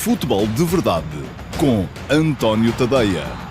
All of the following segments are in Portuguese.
Futebol de Verdade com António Tadeia.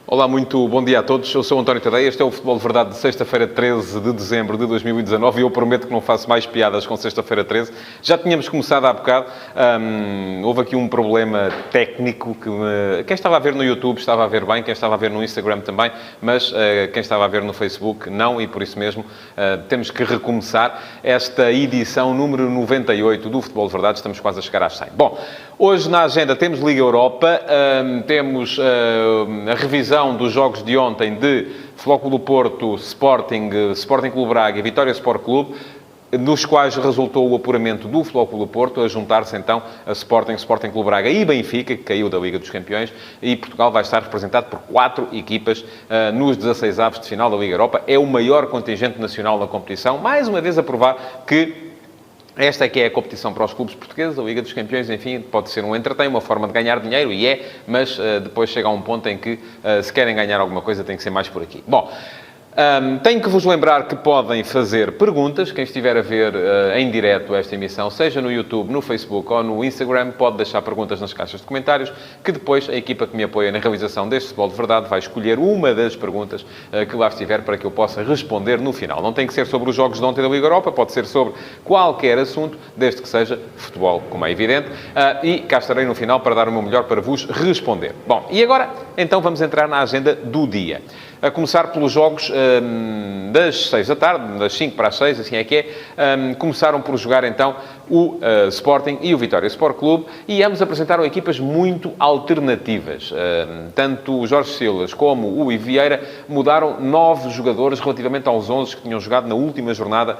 Olá, muito bom dia a todos. Eu sou o António Tadeia. Este é o Futebol de Verdade de sexta-feira, 13 de dezembro de 2019 e eu prometo que não faço mais piadas com sexta-feira 13. Já tínhamos começado há bocado. Houve aqui um problema técnico que quem estava a ver no YouTube estava a ver bem, quem estava a ver no Instagram também, mas quem estava a ver no Facebook não, e por isso mesmo temos que recomeçar esta edição número 98 do Futebol de Verdade. Estamos quase a chegar às 100. Bom, hoje na agenda temos Liga Europa, temos a revisão dos jogos de ontem de Futebol Clube do Porto, Sporting Clube Braga e Vitória Sport Clube, nos quais resultou o apuramento do Futebol Clube do Porto, a juntar-se então a Sporting Clube Braga e Benfica, que caiu da Liga dos Campeões, e Portugal vai estar representado por 4 equipas nos 16avos de final da Liga Europa. É o maior contingente nacional da competição, mais uma vez a provar que esta é que é a competição para os clubes portugueses, a Liga dos Campeões, enfim, pode ser um entretém, uma forma de ganhar dinheiro, e mas depois chega a um ponto em que, se querem ganhar alguma coisa, tem que ser mais por aqui. Bom, tenho que vos lembrar que podem fazer perguntas. Quem estiver a ver em direto esta emissão, seja no YouTube, no Facebook ou no Instagram, pode deixar perguntas nas caixas de comentários, que depois a equipa que me apoia na realização deste Futebol de Verdade vai escolher uma das perguntas que lá estiver para que eu possa responder no final. Não tem que ser sobre os jogos de ontem da Liga Europa, pode ser sobre qualquer assunto, desde que seja futebol, como é evidente, e cá estarei no final para dar o meu melhor para vos responder. Bom, e agora, então vamos entrar na agenda do dia. A começar pelos jogos das 6 da tarde, das 5 para as 6, assim é que é. Começaram por jogar, então, o Sporting e o Vitória Sport Clube, e ambos apresentaram equipas muito alternativas. Tanto o Jorge Silas como o Ivo Vieira mudaram 9 jogadores relativamente aos 11 que tinham jogado na última jornada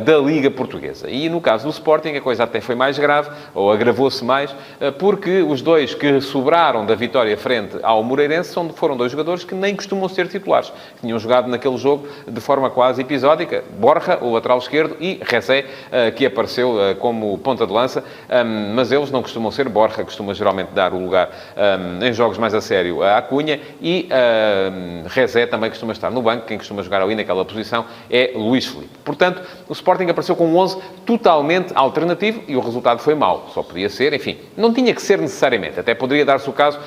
da Liga Portuguesa. E no caso do Sporting, a coisa até foi mais grave, ou agravou-se mais, porque os dois que sobraram da vitória frente ao Moreirense foram 2 jogadores que nem costumam ser titulares. Que tinham jogado naquele jogo de forma quase episódica. Borja, o lateral esquerdo, e Rezé, que apareceu como ponta de lança, mas eles não costumam ser. Borja costuma geralmente dar o lugar em jogos mais a sério à Cunha, e Rezé também costuma estar no banco. Quem costuma jogar ali naquela posição é Luís Filipe. Portanto, o Sporting apareceu com um 11 totalmente alternativo e o resultado foi mau. Só podia ser, enfim, não tinha que ser necessariamente. Até poderia dar-se o caso,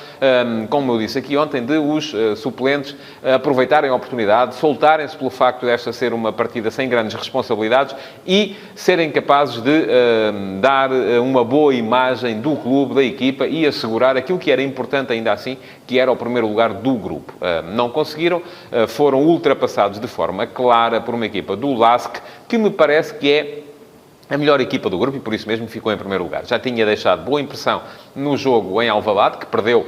como eu disse aqui ontem, de os suplentes aproveitarem a oportunidade, soltarem-se pelo facto desta ser uma partida sem grandes responsabilidades e serem capazes de dar uma boa imagem do clube, da equipa, e assegurar aquilo que era importante ainda assim, que era o primeiro lugar do grupo. Não conseguiram, foram ultrapassados de forma clara por uma equipa do LASK, que me parece que é a melhor equipa do grupo e por isso mesmo ficou em primeiro lugar. Já tinha deixado boa impressão no jogo em Alvalade, que perdeu,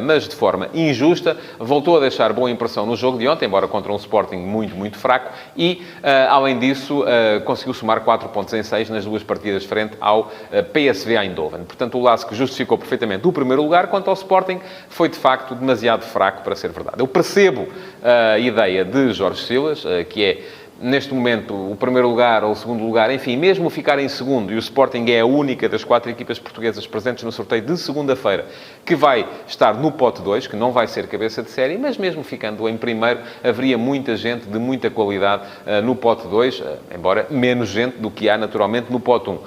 mas de forma injusta. Voltou a deixar boa impressão no jogo de ontem, embora contra um Sporting muito, muito fraco. E, além disso, conseguiu somar 4 pontos em 6 nas 2 partidas frente ao PSV Eindhoven. Portanto, o LASK justificou perfeitamente o primeiro lugar, quanto ao Sporting foi, de facto, demasiado fraco para ser verdade. Eu percebo a ideia de Jorge Silas, que é, neste momento, o primeiro lugar ou o segundo lugar, enfim, mesmo ficar em segundo, e o Sporting é a única das 4 equipas portuguesas presentes no sorteio de segunda-feira que vai estar no pote 2, que não vai ser cabeça de série, mas mesmo ficando em primeiro, haveria muita gente de muita qualidade no pote 2, embora menos gente do que há naturalmente no pote 1.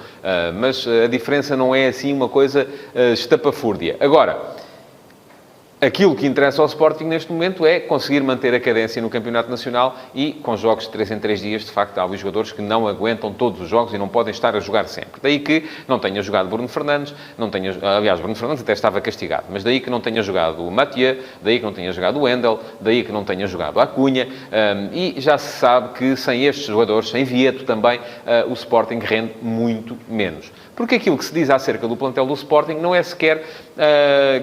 Mas a diferença não é assim uma coisa estapafúrdia. Agora, aquilo que interessa ao Sporting neste momento é conseguir manter a cadência no Campeonato Nacional, e com jogos de 3 em 3 dias, de facto, há ali jogadores que não aguentam todos os jogos e não podem estar a jogar sempre. Daí que não tenha jogado Bruno Fernandes, aliás, Bruno Fernandes até estava castigado, mas daí que não tenha jogado o Mathieu, daí que não tenha jogado o Wendel, daí que não tenha jogado a Cunha, e já se sabe que sem estes jogadores, sem Vieto também, o Sporting rende muito menos. Porque aquilo que se diz acerca do plantel do Sporting não é sequer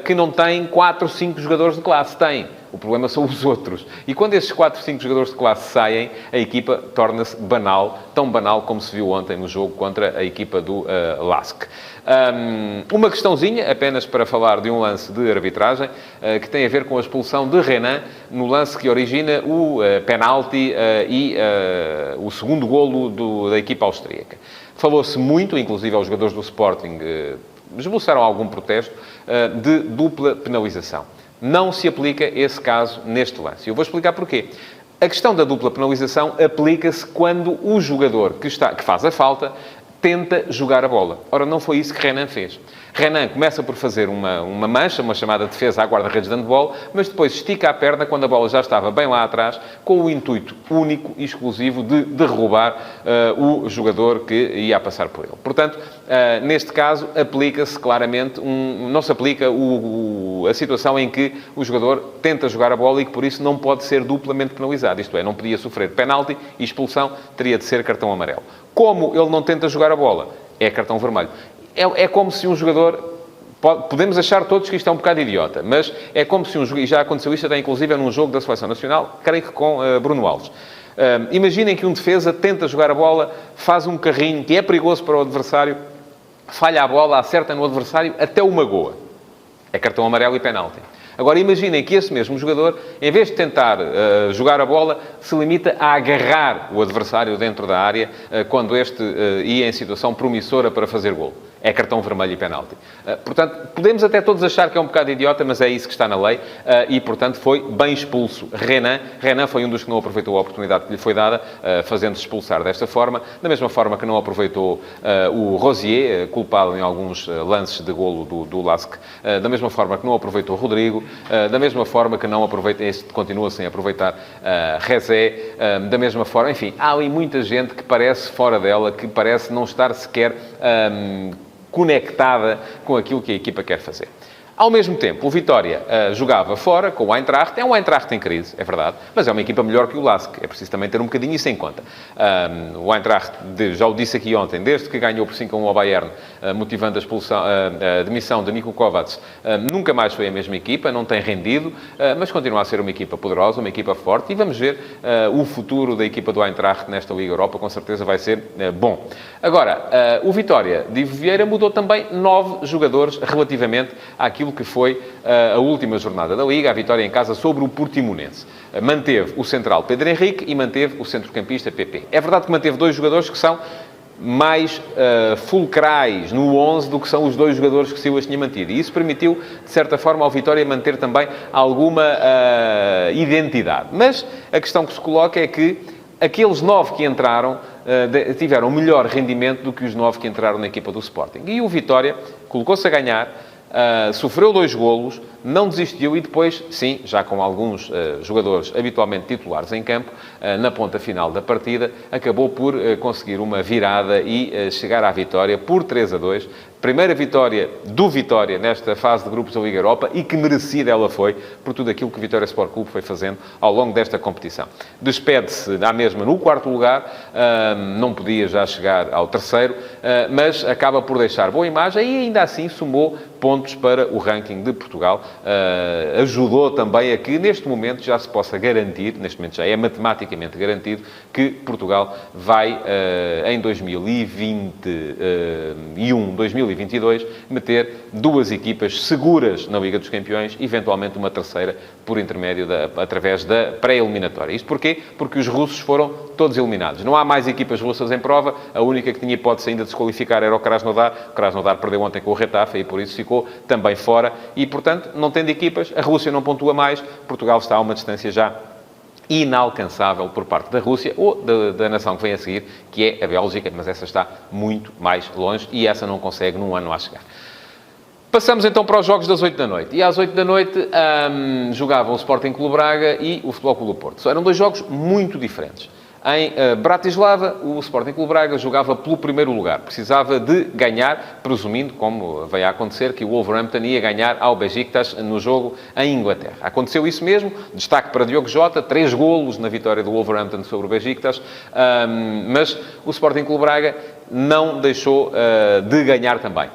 que não tem 4 ou 5 jogadores de classe. Tem. O problema são os outros. E quando esses 4 ou 5 jogadores de classe saem, a equipa torna-se banal, tão banal como se viu ontem no jogo contra a equipa do LASK. Uma questãozinha, apenas para falar de um lance de arbitragem, que tem a ver com a expulsão de Renan, no lance que origina o penalti e o segundo golo da equipa austríaca. Falou-se muito, inclusive aos jogadores do Sporting, esboçaram algum protesto, de dupla penalização. Não se aplica esse caso neste lance. Eu vou explicar porquê. A questão da dupla penalização aplica-se quando o jogador que faz a falta tenta jogar a bola. Ora, não foi isso que Renan fez. Renan começa por fazer uma mancha, uma chamada defesa à guarda-redes de handball, mas depois estica a perna quando a bola já estava bem lá atrás, com o intuito único e exclusivo de derrubar o jogador que ia a passar por ele. Portanto, neste caso, aplica-se claramente, não se aplica a situação em que o jogador tenta jogar a bola e que, por isso, não pode ser duplamente penalizado. Isto é, não podia sofrer penalti e expulsão, teria de ser cartão amarelo. Como ele não tenta jogar a bola, é cartão vermelho. É como se um jogador... Podemos achar todos que isto é um bocado idiota, mas é como se um jogador... E já aconteceu isto até, inclusive, num jogo da Seleção Nacional, creio que com Bruno Alves. Imaginem que um defesa tenta jogar a bola, faz um carrinho que é perigoso para o adversário, falha a bola, acerta no adversário, até o magoa. É cartão amarelo e penalti. Agora, imaginem que esse mesmo jogador, em vez de tentar jogar a bola, se limita a agarrar o adversário dentro da área quando este ia em situação promissora para fazer golo. É cartão vermelho e penalti. Portanto, podemos até todos achar que é um bocado idiota, mas é isso que está na lei e, portanto, foi bem expulso. Renan foi um dos que não aproveitou a oportunidade que lhe foi dada, fazendo-se expulsar desta forma, da mesma forma que não aproveitou o Rosier, culpado em alguns lances de golo do LASK, da mesma forma que não aproveitou o Rodrigo, da mesma forma que não aproveita, este continua sem aproveitar Rezé, da mesma forma, enfim, há ali muita gente que parece fora dela, que parece não estar sequer conectada com aquilo que a equipa quer fazer. Ao mesmo tempo, o Vitória jogava fora com o Eintracht. É um Eintracht em crise, é verdade, mas é uma equipa melhor que o LASK. É preciso também ter um bocadinho isso em conta. O Eintracht, já o disse aqui ontem, desde que ganhou por 5-1 ao Bayern, motivando a demissão de Niko Kovacs, nunca mais foi a mesma equipa, não tem rendido, mas continua a ser uma equipa poderosa, uma equipa forte, e vamos ver o futuro da equipa do Eintracht nesta Liga Europa, com certeza vai ser bom. Agora, o Vitória de Ivo Vieira mudou também 9 jogadores relativamente àquilo que foi a última jornada da Liga, a vitória em casa sobre o Portimonense. Manteve o central Pedro Henrique e manteve o centrocampista PP. É verdade que manteve 2 jogadores que são mais fulcrais no 11 do que são os 2 jogadores que Silas tinha mantido. E isso permitiu, de certa forma, ao Vitória manter também alguma identidade. Mas a questão que se coloca é que aqueles 9 que entraram tiveram melhor rendimento do que os 9 que entraram na equipa do Sporting. E o Vitória colocou-se a ganhar, sofreu 2 golos, não desistiu e depois, sim, já com alguns jogadores habitualmente titulares em campo, na ponta final da partida, acabou por conseguir uma virada e chegar à vitória por 3-2. Primeira vitória do Vitória nesta fase de grupos da Liga Europa e que merecida ela foi por tudo aquilo que o Vitória Sport Clube foi fazendo ao longo desta competição. Despede-se à mesma no 4º lugar, não podia já chegar ao 3º, mas acaba por deixar boa imagem e ainda assim somou pontos para o ranking de Portugal. Ajudou também a que neste momento já se possa garantir, neste momento já é matematicamente garantido, que Portugal vai em 2021, 2022, meter 2 equipas seguras na Liga dos Campeões, eventualmente uma terceira por intermédio através da pré-eliminatória. Isto porquê? Porque os russos foram todos eliminados. Não há mais equipas russas em prova. A única que tinha hipótese ainda de se qualificar era o Krasnodar. O Krasnodar perdeu ontem com o Retafe e por isso ficou também fora. E, portanto, não tendo equipas, a Rússia não pontua mais. Portugal está a uma distância já inalcançável por parte da Rússia ou da nação que vem a seguir, que é a Bélgica, mas essa está muito mais longe e essa não consegue num ano lá chegar. Passamos então para os jogos das 8 da noite. E às 8 da noite jogavam o Sporting Clube Braga e o Futebol Clube do Porto. Eram 2 jogos muito diferentes. Em Bratislava, o Sporting Clube Braga jogava pelo primeiro lugar. Precisava de ganhar, presumindo, como vai acontecer, que o Wolverhampton ia ganhar ao Besiktas no jogo em Inglaterra. Aconteceu isso mesmo. Destaque para Diogo Jota, 3 golos na vitória do Wolverhampton sobre o Besiktas. Mas o Sporting Clube Braga não deixou de ganhar também.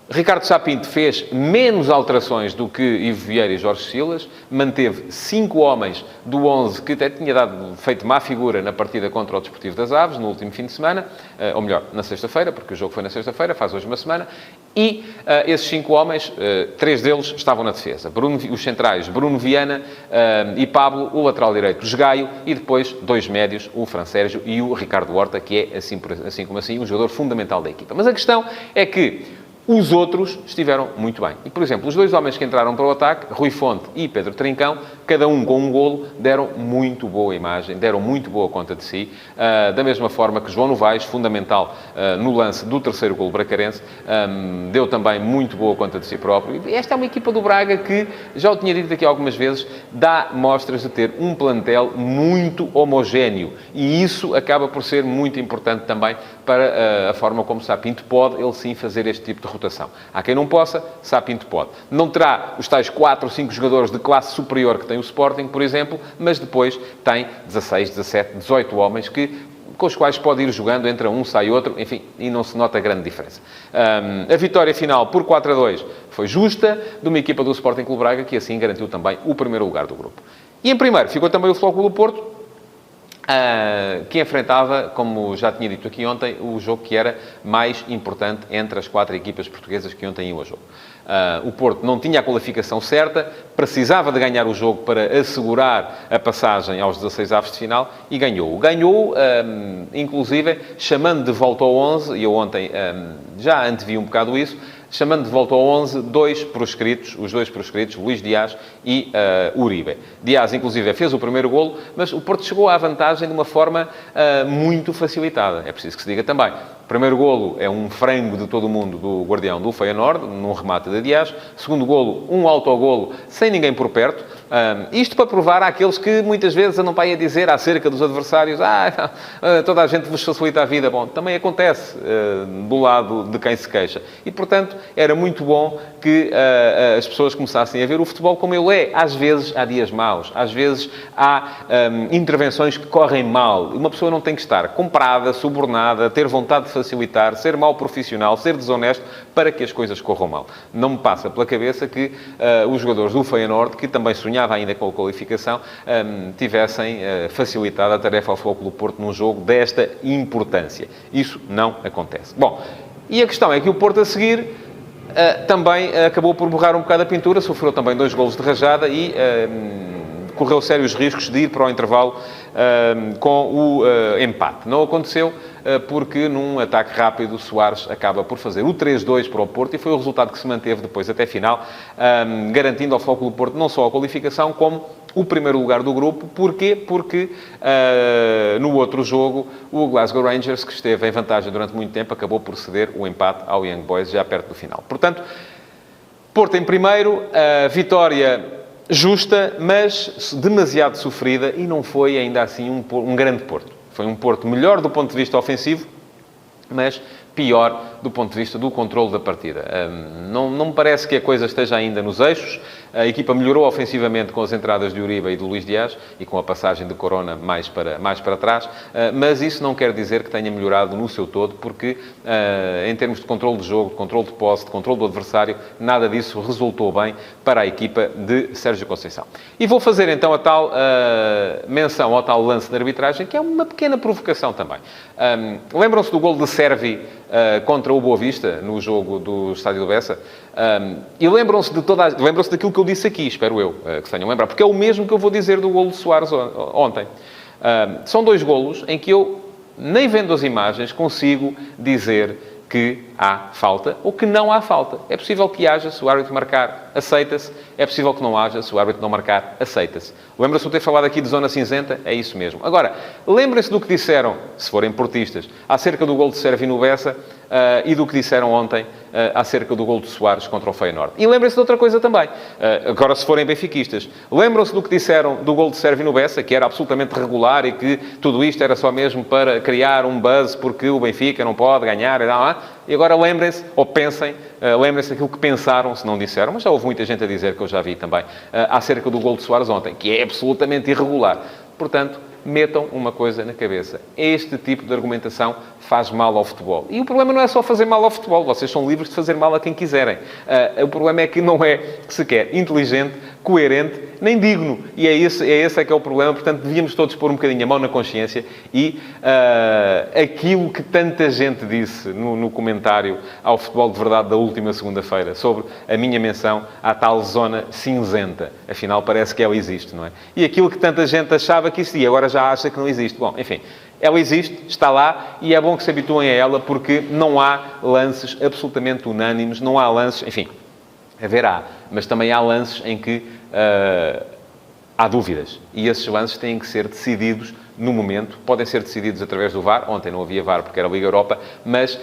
Ricardo Sapinto fez menos alterações do que Ivo Vieira e Jorge Silas, manteve 5 homens do 11 que até tinha feito má figura na partida contra o Desportivo das Aves, no último fim de semana, ou melhor, na sexta-feira, porque o jogo foi na sexta-feira, faz hoje uma semana, e esses 5 homens, 3 deles estavam na defesa. Os centrais, Bruno Viana e Pablo, o lateral direito, Jogaio, e depois 2 médios, o Fran Sérgio e o Ricardo Horta, que é, assim como assim, um jogador fundamental da equipa. Mas a questão é que Os outros estiveram muito bem. E, por exemplo, os dois homens que entraram para o ataque, Rui Fonte e Pedro Trincão, cada um com um golo, deram muito boa imagem, deram muito boa conta de si. Da mesma forma que João Novaes, fundamental no lance do terceiro golo bracarense, deu também muito boa conta de si próprio. E esta é uma equipa do Braga que, já o tinha dito aqui algumas vezes, dá mostras de ter um plantel muito homogéneo. E isso acaba por ser muito importante também para a forma como Sá Pinto pode, ele sim, fazer este tipo de rotação. Há quem não possa, Sá Pinto pode. Não terá os tais 4 ou 5 jogadores de classe superior que tem o Sporting, por exemplo, mas depois tem 16, 17, 18 homens com os quais pode ir jogando, entra um, sai outro, enfim, e não se nota grande diferença. A vitória final por 4-2 foi justa, de uma equipa do Sporting Clube Braga, que assim garantiu também o primeiro lugar do grupo. E em primeiro ficou também o Flóculo Porto, que enfrentava, como já tinha dito aqui ontem, o jogo que era mais importante entre as 4 equipas portuguesas que ontem iam ao jogo. O Porto não tinha a qualificação certa, precisava de ganhar o jogo para assegurar a passagem aos 16avos de final e ganhou. Ganhou, inclusive, chamando de volta ao 11, e eu ontem já antevi um bocado isso, chamando de volta ao 11 os dois proscritos, Luís Dias e Uribe. Dias, inclusive, fez o primeiro golo, mas o Porto chegou à vantagem de uma forma muito facilitada. É preciso que se diga também. O primeiro golo é um frango de todo o mundo do guardião do Feyenoord, num remate de Dias. Segundo golo, um autogolo sem ninguém por perto. Isto para provar àqueles que muitas vezes andam para aí a dizer acerca dos adversários toda a gente vos facilita a vida. Bom, também acontece do lado de quem se queixa. E, portanto, era muito bom que as pessoas começassem a ver o futebol como ele é. Às vezes há dias maus. Às vezes há intervenções que correm mal. Uma pessoa não tem que estar comprada, subornada, ter vontade de facilitar, ser mau profissional, ser desonesto para que as coisas corram mal. Não me passa pela cabeça que os jogadores do Feyenoord, que também sonhava ainda com a qualificação, tivessem facilitado a tarefa ao Flóculo Porto num jogo desta importância. Isso não acontece. Bom, e a questão é que o Porto a seguir também acabou por borrar um bocado a pintura, sofreu também 2 golos de rajada e correu sérios riscos de ir para o intervalo com o empate. Não aconteceu porque num ataque rápido Soares acaba por fazer o 3-2 para o Porto e foi o resultado que se manteve depois até final, garantindo ao Flóculo Porto não só a qualificação como o primeiro lugar do grupo. Porquê? Porque no outro jogo o Glasgow Rangers, que esteve em vantagem durante muito tempo, acabou por ceder o empate ao Young Boys já perto do final. Portanto, Porto em primeiro, vitória justa, mas demasiado sofrida, e não foi ainda assim um grande Porto. Foi um Porto melhor do ponto de vista ofensivo, mas pior do ponto de vista do controle da partida. Não me parece que a coisa esteja ainda nos eixos. A equipa melhorou ofensivamente com as entradas de Uribe e do Luís Dias e com a passagem de Corona mais para trás, mas isso não quer dizer que tenha melhorado no seu todo, porque em termos de controle de jogo, de controle de posse, de controle do adversário, nada disso resultou bem para a equipa de Sérgio Conceição. E vou fazer então a tal menção ao tal lance de arbitragem, que é uma pequena provocação também. Lembram-se do golo de Servi contra o Boa Vista, no jogo do Estádio do Bessa? E lembram-se daquilo que eu disse aqui, espero eu, que se tenham lembrado, porque é o mesmo que eu vou dizer do golo de Soares ontem. São 2 golos em que eu, nem vendo as imagens, consigo dizer que há falta ou que não há falta. É possível que haja, se o árbitro marcar, aceita-se. É possível que não haja, se o árbitro não marcar, aceita-se. Lembra-se de eu ter falado aqui de zona cinzenta? É isso mesmo. Agora, lembrem-se do que disseram, se forem portistas, acerca do golo de Servi no Bessa e do que disseram ontem acerca do golo de Soares contra o Feyenoord. E lembrem-se de outra coisa também. Agora, se forem benfiquistas, lembram-se do que disseram do golo de Servi no Bessa, que era absolutamente regular e que tudo isto era só mesmo para criar um buzz porque o Benfica não pode ganhar e agora lembrem-se, ou pensem, lembrem-se daquilo que pensaram, se não disseram, mas já houve muita gente a dizer, que eu já vi também, acerca do golo de Soares ontem, que é absolutamente irregular. Portanto, metam uma coisa na cabeça. Este tipo de argumentação faz mal ao futebol. E o problema não é só fazer mal ao futebol. Vocês são livres de fazer mal a quem quiserem. O problema é que não é sequer inteligente, coerente, nem digno. E é esse que é o problema. Portanto, devíamos todos pôr um bocadinho a mão na consciência e aquilo que tanta gente disse no comentário ao Futebol de Verdade da última segunda-feira sobre a minha menção à tal zona cinzenta. Afinal, parece que ela existe, não é? E aquilo que tanta gente achava que existia, agora já acha que não existe. Bom, enfim, Ela existe, está lá, e é bom que se habituem a ela, porque não há lances absolutamente unânimes, não há lances, enfim, haverá, mas também há lances em que há dúvidas. E esses lances têm que ser decididos no momento. Podem ser decididos através do VAR. Ontem não havia VAR porque era a Liga Europa, mas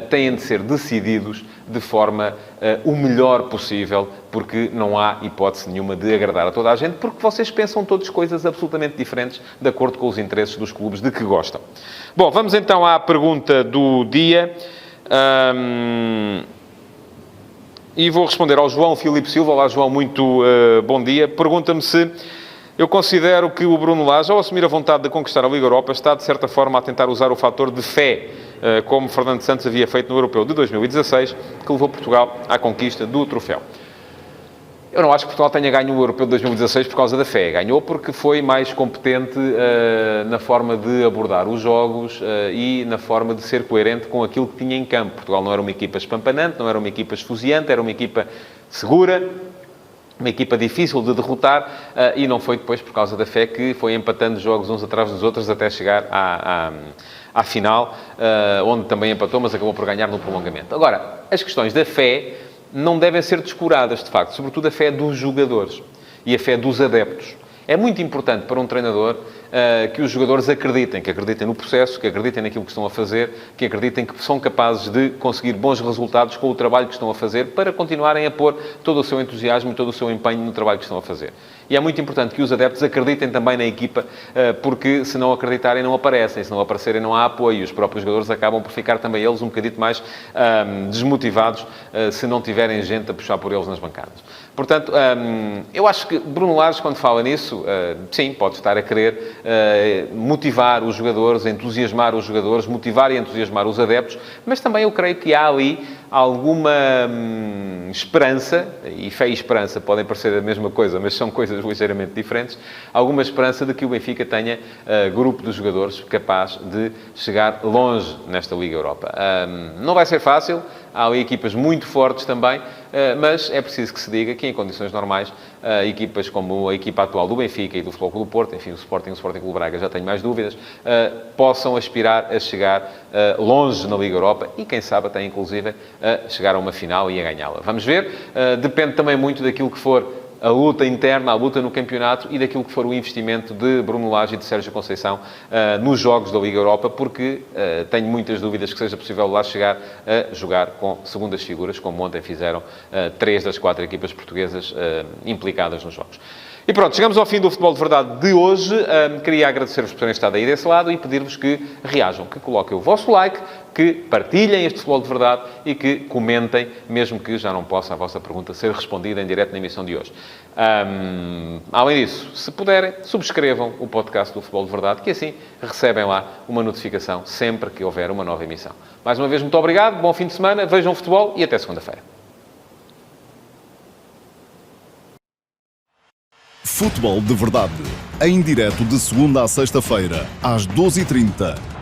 têm de ser decididos de forma o melhor possível, porque não há hipótese nenhuma de agradar a toda a gente, porque vocês pensam todas coisas absolutamente diferentes, de acordo com os interesses dos clubes de que gostam. Bom, vamos então à pergunta do dia. E vou responder ao João Filipe Silva. Olá, João, muito bom dia. Pergunta-me se eu considero que o Bruno Lage, ao assumir a vontade de conquistar a Liga Europa, está, de certa forma, a tentar usar o fator de fé, como Fernando Santos havia feito no Europeu de 2016, que levou Portugal à conquista do troféu. Eu não acho que Portugal tenha ganho o Europeu de 2016 por causa da fé. Ganhou porque foi mais competente na forma de abordar os jogos e na forma de ser coerente com aquilo que tinha em campo. Portugal não era uma equipa espampanante, não era uma equipa esfuziante, era uma equipa segura, uma equipa difícil de derrotar, e não foi depois por causa da fé que foi empatando jogos uns atrás dos outros até chegar à final, onde também empatou, mas acabou por ganhar no prolongamento. Agora, as questões da fé não devem ser descuradas, de facto, sobretudo a fé dos jogadores e a fé dos adeptos. É muito importante para um treinador que os jogadores acreditem, que acreditem no processo, que acreditem naquilo que estão a fazer, que acreditem que são capazes de conseguir bons resultados com o trabalho que estão a fazer, para continuarem a pôr todo o seu entusiasmo e todo o seu empenho no trabalho que estão a fazer. E é muito importante que os adeptos acreditem também na equipa, porque se não acreditarem não aparecem, se não aparecerem não há apoio. Os próprios jogadores acabam por ficar também eles um bocadito mais desmotivados se não tiverem gente a puxar por eles nas bancadas. Portanto, eu acho que Bruno Lage, quando fala nisso, sim, pode estar a querer motivar os jogadores, entusiasmar os jogadores, motivar e entusiasmar os adeptos, mas também eu creio que há ali alguma esperança, e fé e esperança podem parecer a mesma coisa, mas são coisas ligeiramente diferentes, alguma esperança de que o Benfica tenha grupo de jogadores capaz de chegar longe nesta Liga Europa. Não vai ser fácil, há ali equipas muito fortes também, mas é preciso que se diga que em condições normais, equipas como a equipa atual do Benfica e do Futebol Clube do Porto, enfim, o Sporting Clube Braga, já tenho mais dúvidas, possam aspirar a chegar longe na Liga Europa e, quem sabe, até inclusive a chegar a uma final e a ganhá-la. Vamos ver. Depende também muito daquilo que for a luta interna, a luta no campeonato e daquilo que for o investimento de Bruno Lage e de Sérgio Conceição nos jogos da Liga Europa, porque tenho muitas dúvidas que seja possível lá chegar a jogar com segundas figuras, como ontem fizeram 3 das 4 equipas portuguesas implicadas nos jogos. E pronto, chegamos ao fim do Futebol de Verdade de hoje. Queria agradecer-vos por terem estado aí desse lado e pedir-vos que reajam, que coloquem o vosso like, que partilhem este Futebol de Verdade e que comentem, mesmo que já não possa a vossa pergunta ser respondida em direto na emissão de hoje. Além disso, se puderem, subscrevam o podcast do Futebol de Verdade, que assim recebem lá uma notificação sempre que houver uma nova emissão. Mais uma vez, muito obrigado, bom fim de semana, vejam futebol e até segunda-feira. Futebol de Verdade, em direto de segunda a sexta-feira, às 12h30.